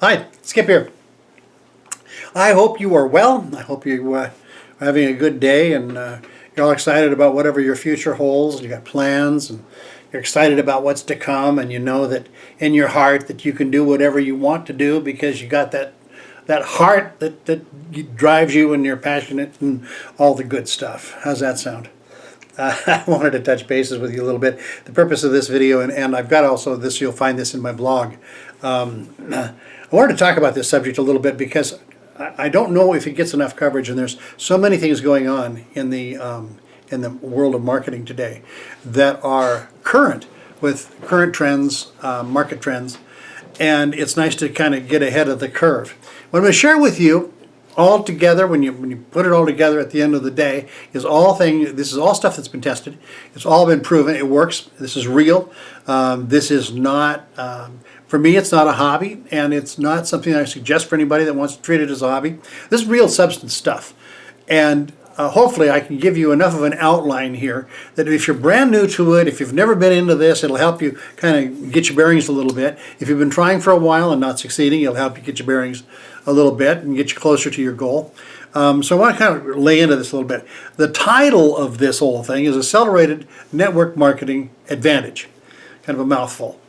Hi, Skip here. I hope you are well. I hope you are having a good day and you're all excited about whatever your future holds. You got plans and you're excited about what's to come, and you know that in your heart that you can do whatever you want to do because you got that heart that drives you and you're passionate and all the good stuff. How's that sound? I wanted to touch bases with you a little bit. The purpose of this video, and I've got also this, you'll find this in my blog. I wanted to talk about this subject a little bit because I don't know if it gets enough coverage, and there's so many things going on in the world of marketing today that are current with current trends, market trends, and it's nice to kind of get ahead of the curve. What I'm going to share with you all together, when you put it all together at the end of the day, this is all stuff that's been tested. It's all been proven. It works. This is real. This is not, for me, it's not a hobby, and it's not something I suggest for anybody that wants to treat it as a hobby. This is real substance stuff. And hopefully I can give you enough of an outline here that if you're brand new to it, if you've never been into this, it'll help you kind of get your bearings a little bit. If you've been trying for a while and not succeeding, it'll help you get your bearings a little bit and get you closer to your goal. So I want to kind of lay into this a little bit. The title of this whole thing is Accelerated Network Marketing Advantage. Kind of a mouthful.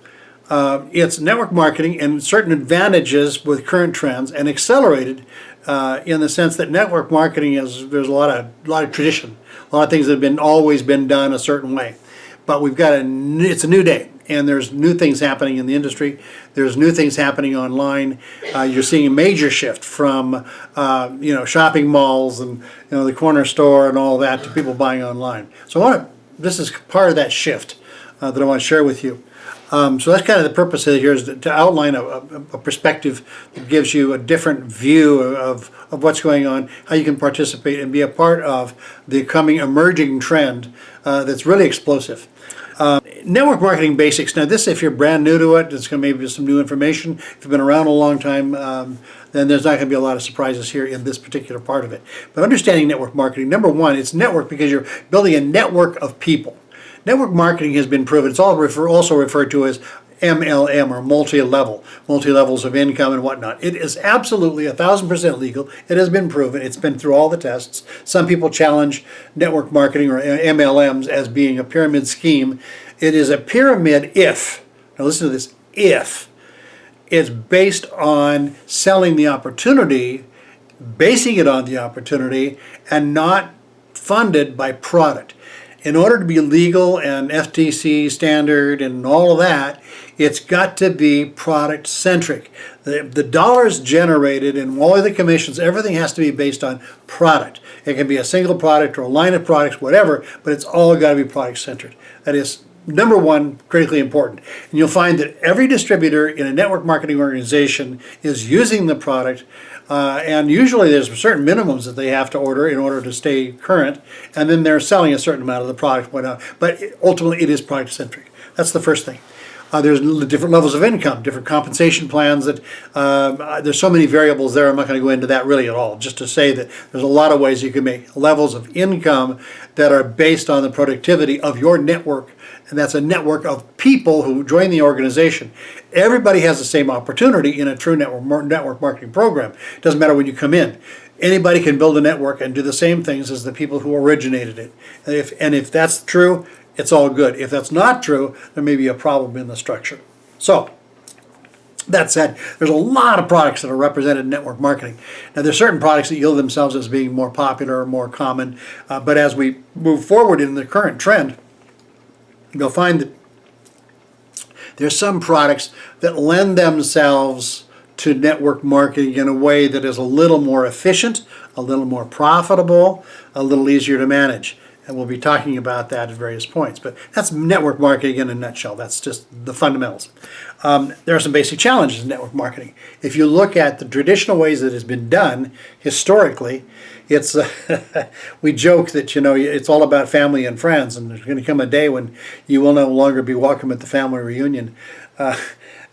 It's network marketing and certain advantages with current trends, and accelerated in the sense that network marketing there's a lot of tradition, a lot of things that have always been done a certain way. But it's a new day, and there's new things happening in the industry. There's new things happening online. You're seeing a major shift from shopping malls and the corner store and all that to people buying online. So this is part of that shift that I want to share with you. So that's kind of the purpose of it here, is to outline a perspective that gives you a different view of what's going on, how you can participate and be a part of the coming emerging trend that's really explosive. Network marketing basics. Now this, if you're brand new to it, it's going to maybe be some new information. If you've been around a long time, then there's not going to be a lot of surprises here in this particular part of it. But understanding network marketing, number one, it's network because you're building a network of people. Network marketing has been proven. It's also referred to as MLM, or multi-levels of income and whatnot. It is absolutely 1,000% legal. It has been proven. It's been through all the tests. Some people challenge network marketing or MLMs as being a pyramid scheme. It is a pyramid now listen to this, if it's based on selling the opportunity, basing it on the opportunity, and not funded by product. In order to be legal and FTC standard and all of that, it's got to be product centric. The dollars generated and all of the commissions, everything has to be based on product. It can be a single product or a line of products, whatever, but it's all got to be product centered. That is number one, critically important. And you'll find that every distributor in a network marketing organization is using the product, and usually there's certain minimums that they have to order in order to stay current, and then they're selling a certain amount of the product, but ultimately it is product centric. That's the first thing. There's different levels of income, different compensation plans. There's so many variables there. I'm not going to go into that really at all. Just to say that there's a lot of ways you can make levels of income that are based on the productivity of your network, and that's a network of people who join the organization. Everybody has the same opportunity in a true network marketing program. It doesn't matter when you come in. Anybody can build a network and do the same things as the people who originated it. And if that's true, it's all good. If that's not true, there may be a problem in the structure. So, that said, there's a lot of products that are represented in network marketing. Now, there's certain products that yield themselves as being more popular or more common, but as we move forward in the current trend, you'll find that there's some products that lend themselves to network marketing in a way that is a little more efficient, a little more profitable, a little easier to manage. And we'll be talking about that at various points. But that's network marketing in a nutshell. That's just the fundamentals. There are some basic challenges in network marketing. If you look at the traditional ways that it's been done historically, it's we joke that it's all about family and friends, and there's going to come a day when you will no longer be welcome at the family reunion.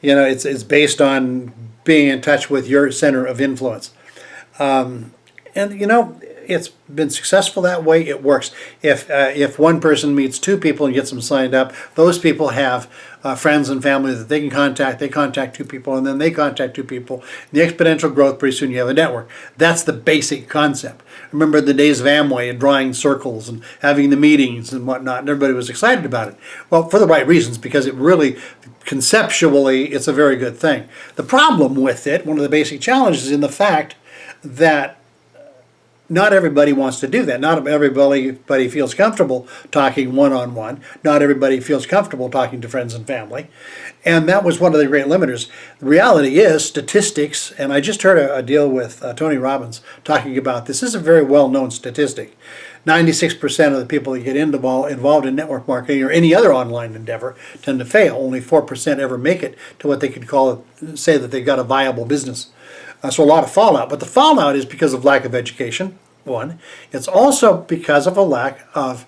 It's based on being in touch with your center of influence. it's been successful that way. It works. If one person meets two people and gets them signed up, those people have friends and family that they can contact. They contact two people, and then they contact two people. The exponential growth, pretty soon you have a network. That's the basic concept. Remember the days of Amway and drawing circles and having the meetings and whatnot, and everybody was excited about it. Well, for the right reasons, because it really, conceptually, it's a very good thing. The problem with it, one of the basic challenges, is in the fact that not everybody wants to do that. Not everybody feels comfortable talking one-on-one. Not everybody feels comfortable talking to friends and family. And that was one of the great limiters. The reality is statistics, and I just heard a deal with Tony Robbins talking about this. This is a very well-known statistic. 96% of the people that get involved in network marketing or any other online endeavor tend to fail. Only 4% ever make it to what they could say that they've got a viable business. So a lot of fallout. But the fallout is because of lack of education, one. It's also because of a lack of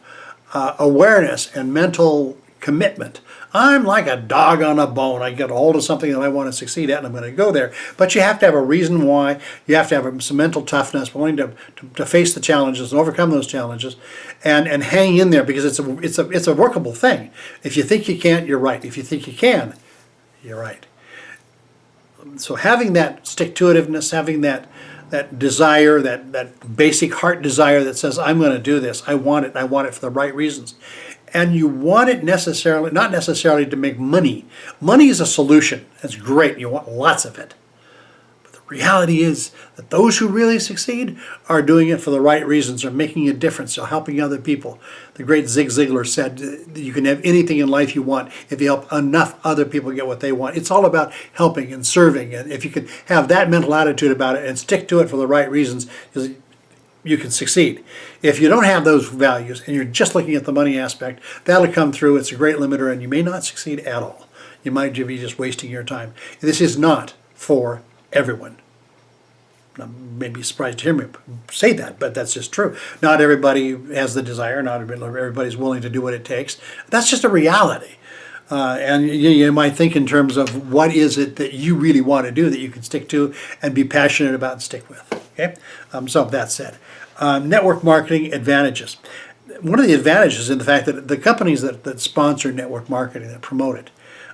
awareness and mental commitment. I'm like a dog on a bone. I get a hold of something that I want to succeed at, and I'm going to go there. But you have to have a reason why. You have to have some mental toughness, willing to face the challenges and overcome those challenges, and hang in there, because it's a workable thing. If you think you can't, you're right. If you think you can, you're right. So having that stick-to-itiveness, having that desire, that basic heart desire that says, I'm going to do this, I want it for the right reasons. And you want it not necessarily to make money. Money is a solution. That's great. You want lots of it. But the reality is that those who really succeed are doing it for the right reasons, are making a difference, are helping other people. The great Zig Ziglar said, you can have anything in life you want if you help enough other people get what they want. It's all about helping and serving. And if you can have that mental attitude about it and stick to it for the right reasons, you can succeed. If you don't have those values and you're just looking at the money aspect, that'll come through. It's a great limiter, and you may not succeed at all. You might be just wasting your time. This is not for everyone. You may be surprised to hear me say that, but that's just true. Not everybody has the desire. Not everybody's willing to do what it takes. That's just a reality. And you might think in terms of what is it that you really want to do that you can stick to and be passionate about and stick with. Okay. So that said, network marketing advantages. One of the advantages in the fact that the companies that sponsor network marketing, that promote it,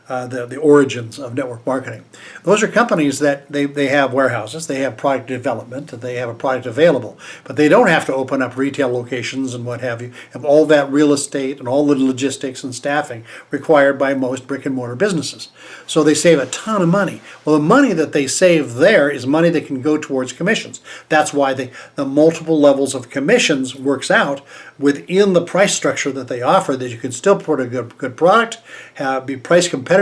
the origins of network marketing. Those are companies that they have warehouses, they have product development, they have a product available, but they don't have to open up retail locations and what have you, have all that real estate and all the logistics and staffing required by most brick and mortar businesses. So they save a ton of money. Well, the money that they save there is money that can go towards commissions. That's why the multiple levels of commissions works out within the price structure that they offer, that you can still put a good product, be price competitive,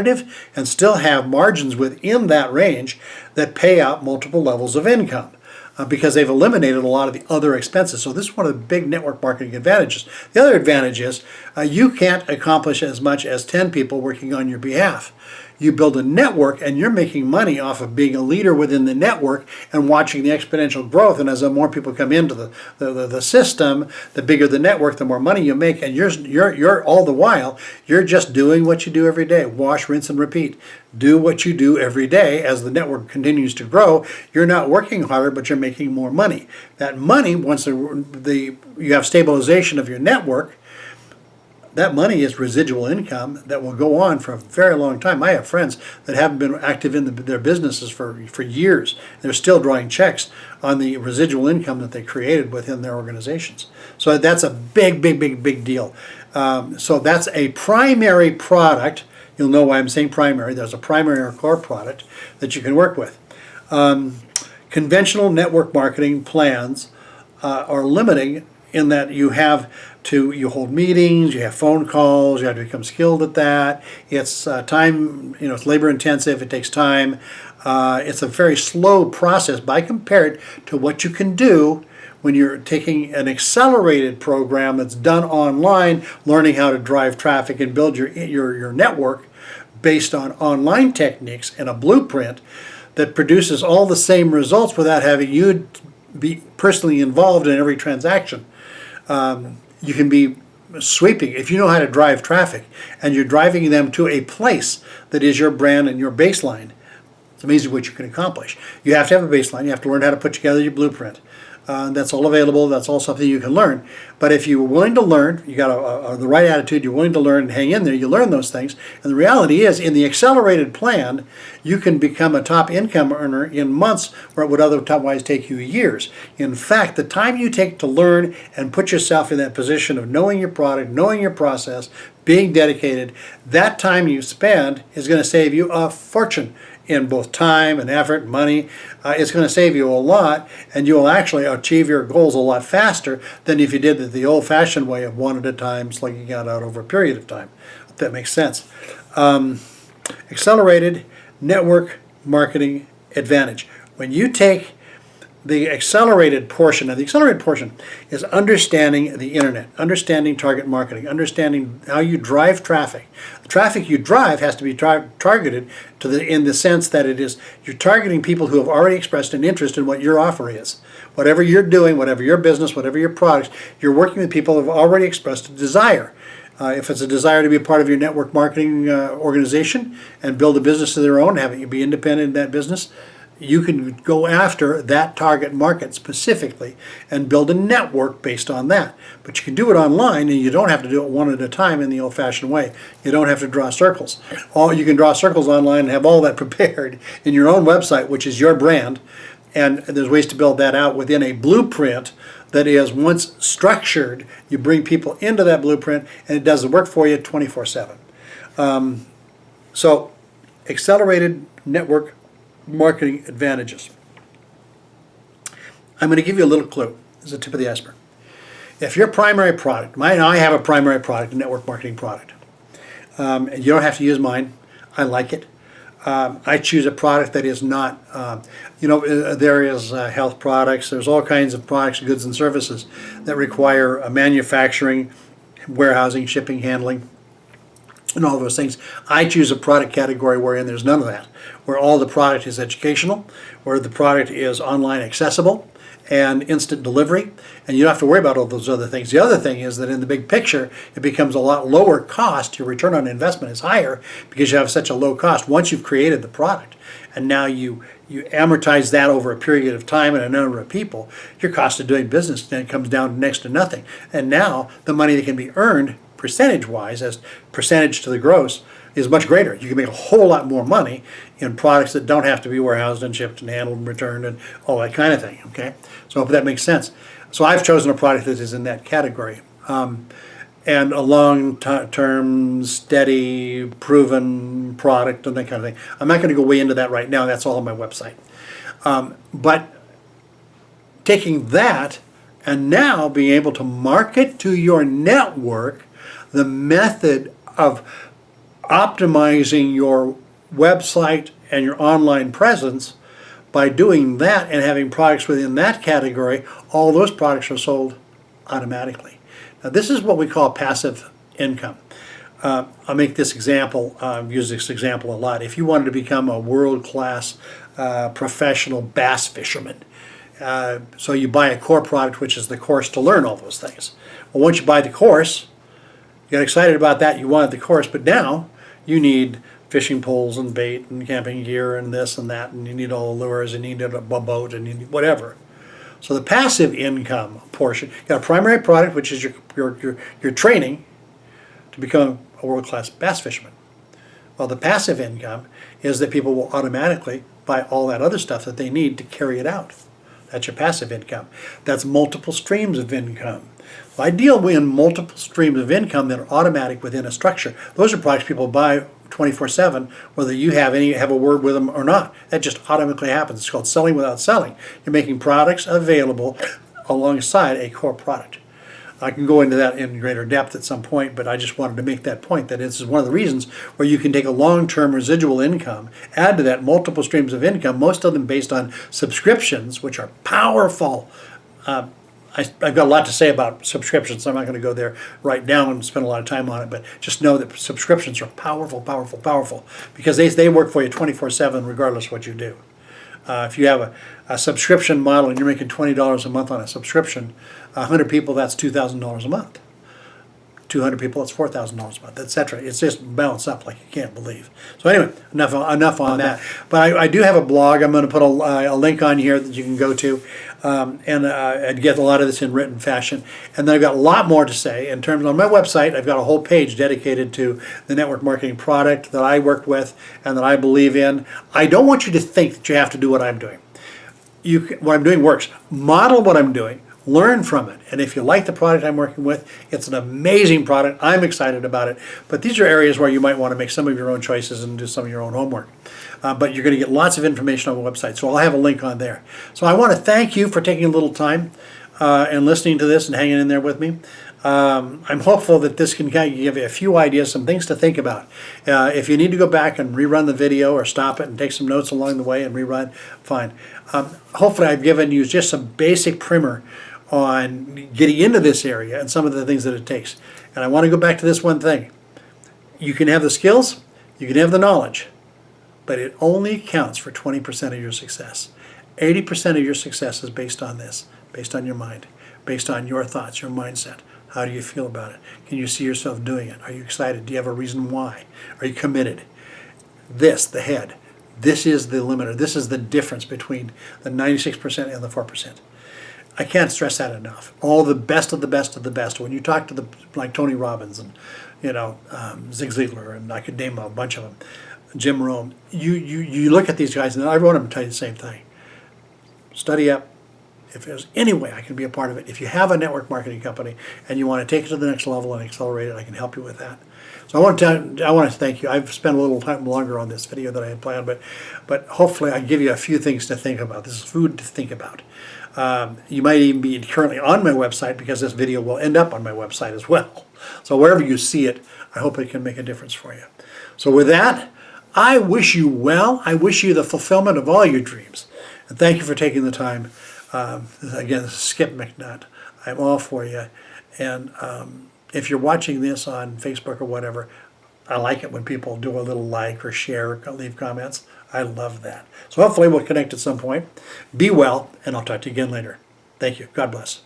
and still have margins within that range that pay out multiple levels of income, because they've eliminated a lot of the other expenses. So this is one of the big network marketing advantages. The other advantage is you can't accomplish as much as 10 people working on your behalf. You build a network and you're making money off of being a leader within the network and watching the exponential growth. And as more people come into the system, the bigger the network, the more money you make. And you're all the while, you're just doing what you do every day. Wash, rinse, and repeat. Do what you do every day as the network continues to grow. You're not working harder, but you're making more money. That money, once you have stabilization of your network, that money is residual income that will go on for a very long time. I have friends that haven't been active in their businesses for years. They're still drawing checks on the residual income that they created within their organizations. So that's a big deal. So that's a primary product. You'll know why I'm saying primary. There's a primary or core product that you can work with. Conventional network marketing plans are limiting in that you hold meetings, you have phone calls, you have to become skilled at that. It's time, it's labor intensive, it takes time. It's a very slow process by compared to what you can do when you're taking an accelerated program that's done online, learning how to drive traffic and build your network based on online techniques and a blueprint that produces all the same results without having you be personally involved in every transaction. You can be sweeping if you know how to drive traffic and you're driving them to a place that is your brand and your baseline. It's amazing what you can accomplish. You have to have a baseline. You have to learn how to put together your blueprint. That's all available. That's all something you can learn. But if you're willing to learn, you got the right attitude, you're willing to learn and hang in there, you learn those things. And the reality is, in the accelerated plan, you can become a top income earner in months where it would otherwise take you years. In fact, the time you take to learn and put yourself in that position of knowing your product, knowing your process, being dedicated, that time you spend is going to save you a fortune in both time and effort and money. It's going to save you a lot, and you will actually achieve your goals a lot faster than if you did it the old-fashioned way of one at a time, slugging it out over a period of time. If that makes sense. Accelerated network marketing advantage. When you take the accelerated portion, now the accelerated portion is understanding the internet, understanding target marketing, understanding how you drive traffic. The traffic you drive has to be targeted in the sense that you're targeting people who have already expressed an interest in what your offer is. Whatever you're doing, whatever your business, whatever your products, you're working with people who have already expressed a desire. If it's a desire to be a part of your network marketing organization and build a business of their own, have it be independent in that business, you can go after that target market specifically and build a network based on that. But you can do it online, and you don't have to do it one at a time in the old-fashioned way. You don't have to draw circles. You can draw circles online and have all that prepared in your own website, which is your brand. And there's ways to build that out within a blueprint that is, once structured, you bring people into that blueprint, and it does the work for you 24/7. So, accelerated network marketing advantages. I'm going to give you a little clue. This is the tip of the iceberg. If your primary product, I have a primary product, a network marketing product. And you don't have to use mine. I like it. I choose a product that is not, there is health products. There's all kinds of products, goods, and services that require manufacturing, warehousing, shipping, handling, and all those things. I choose a product category wherein there's none of that, where all the product is educational, where the product is online accessible and instant delivery, and you don't have to worry about all those other things. The other thing is that in the big picture, it becomes a lot lower cost. Your return on investment is higher because you have such a low cost once you've created the product. And now you amortize that over a period of time and a number of people. Your cost of doing business then comes down to next to nothing. And now the money that can be earned percentage-wise, as percentage to the gross, is much greater. You can make a whole lot more money in products that don't have to be warehoused and shipped and handled and returned and all that kind of thing. Okay, so I hope that makes sense. So I've chosen a product that is in that category, and a long-term, steady, proven product and that kind of thing. I'm not going to go way into that right now. That's all on my website. But taking that and now being able to market to your network the method of optimizing your website and your online presence, by doing that and having products within that category, all those products are sold automatically. Now, this is what we call passive income. I'll make this example, use this example a lot. If you wanted to become a world-class professional bass fisherman, so you buy a core product, which is the course to learn all those things. Well, once you buy the course, you got excited about that, you wanted the course, but now you need fishing poles and bait and camping gear and this and that, and you need all the lures, and you need a boat, and you need whatever. So the passive income portion, you got a primary product, which is your training to become a world-class bass fisherman. Well, the passive income is that people will automatically buy all that other stuff that they need to carry it out. That's your passive income. That's multiple streams of income. So I deal in multiple streams of income that are automatic within a structure. Those are products people buy 24/7, whether you have a word with them or not. That just automatically happens. It's called selling without selling. You're making products available alongside a core product. I can go into that in greater depth at some point, but I just wanted to make that point, that this is one of the reasons where you can take a long-term residual income, add to that multiple streams of income, most of them based on subscriptions, which are powerful. I've got a lot to say about subscriptions, so I'm not going to go there right now and spend a lot of time on it, but just know that subscriptions are powerful, powerful, powerful, because they work for you 24/7 regardless of what you do. If you have a subscription model and you're making $20 a month on a subscription, 100 people, that's $2,000 a month. 200 people, it's $4,000 a month, etc. It's just balanced up like you can't believe. So anyway, enough on that. But I do have a blog. I'm going to put a link on here that you can go to and get a lot of this in written fashion. And then I've got a lot more to say in terms on my website. I've got a whole page dedicated to the network marketing product that I work with and that I believe in. I don't want you to think that you have to do what I'm doing. What I'm doing works. Model what I'm doing. Learn from it. And if you like the product I'm working with, it's an amazing product. I'm excited about it. But these are areas where you might want to make some of your own choices and do some of your own homework. But you're going to get lots of information on the website. So I'll have a link on there. So I want to thank you for taking a little time and listening to this and hanging in there with me. I'm hopeful that this can kind of give you a few ideas, some things to think about. If you need to go back and rerun the video or stop it and take some notes along the way and rerun, fine. Hopefully I've given you just some basic primer on getting into this area and some of the things that it takes. And I want to go back to this one thing. You can have the skills, you can have the knowledge, but it only counts for 20% of your success. 80% of your success is based on this, based on your mind, based on your thoughts, your mindset. How do you feel about it? Can you see yourself doing it? Are you excited? Do you have a reason why? Are you committed? This, the head, this is the limiter. This is the difference between the 96% and the 4%. I can't stress that enough. All the best of the best of the best. When you talk to like Tony Robbins and Zig Ziglar, and I could name a bunch of them, Jim Rohn, you look at these guys, and every one of them tell you the same thing. Study up. If there's any way I can be a part of it, if you have a network marketing company and you want to take it to the next level and accelerate it, I can help you with that. So I want to thank you. I've spent a little time longer on this video than I had planned, but hopefully I give you a few things to think about. This is food to think about. You might even be currently on my website because this video will end up on my website as well. So wherever you see it, I hope it can make a difference for you. So with that, I wish you well. I wish you the fulfillment of all your dreams. And thank you for taking the time. Again, this is Skip McNutt. I'm all for you. And if you're watching this on Facebook or whatever, I like it when people do a little like or share or leave comments. I love that. So hopefully we'll connect at some point. Be well, and I'll talk to you again later. Thank you. God bless.